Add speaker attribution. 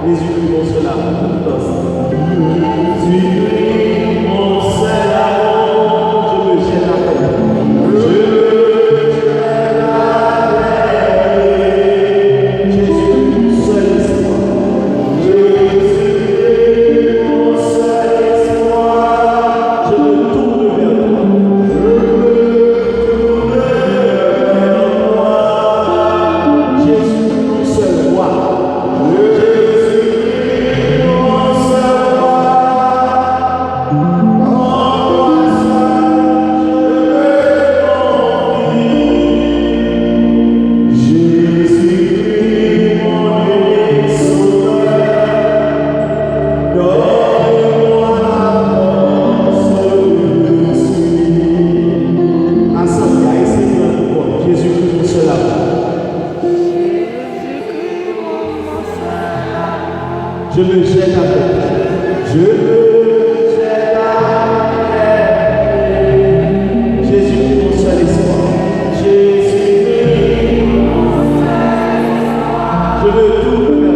Speaker 1: Jésus-Christ, mon seul amour. Jésus-Christ, mon seul amour. Je me jette à terre. Je me jette à terre. Jésus-Christ, mon seul espoir. Jésus-Christ, mon seul espoir. Je me tourne vers toi. Jésus, mon seul roi. Je me jette à terre. Je me jette à terre. Jésus, mon seul espoir. Jésus, mon seul espoir. Je me tourne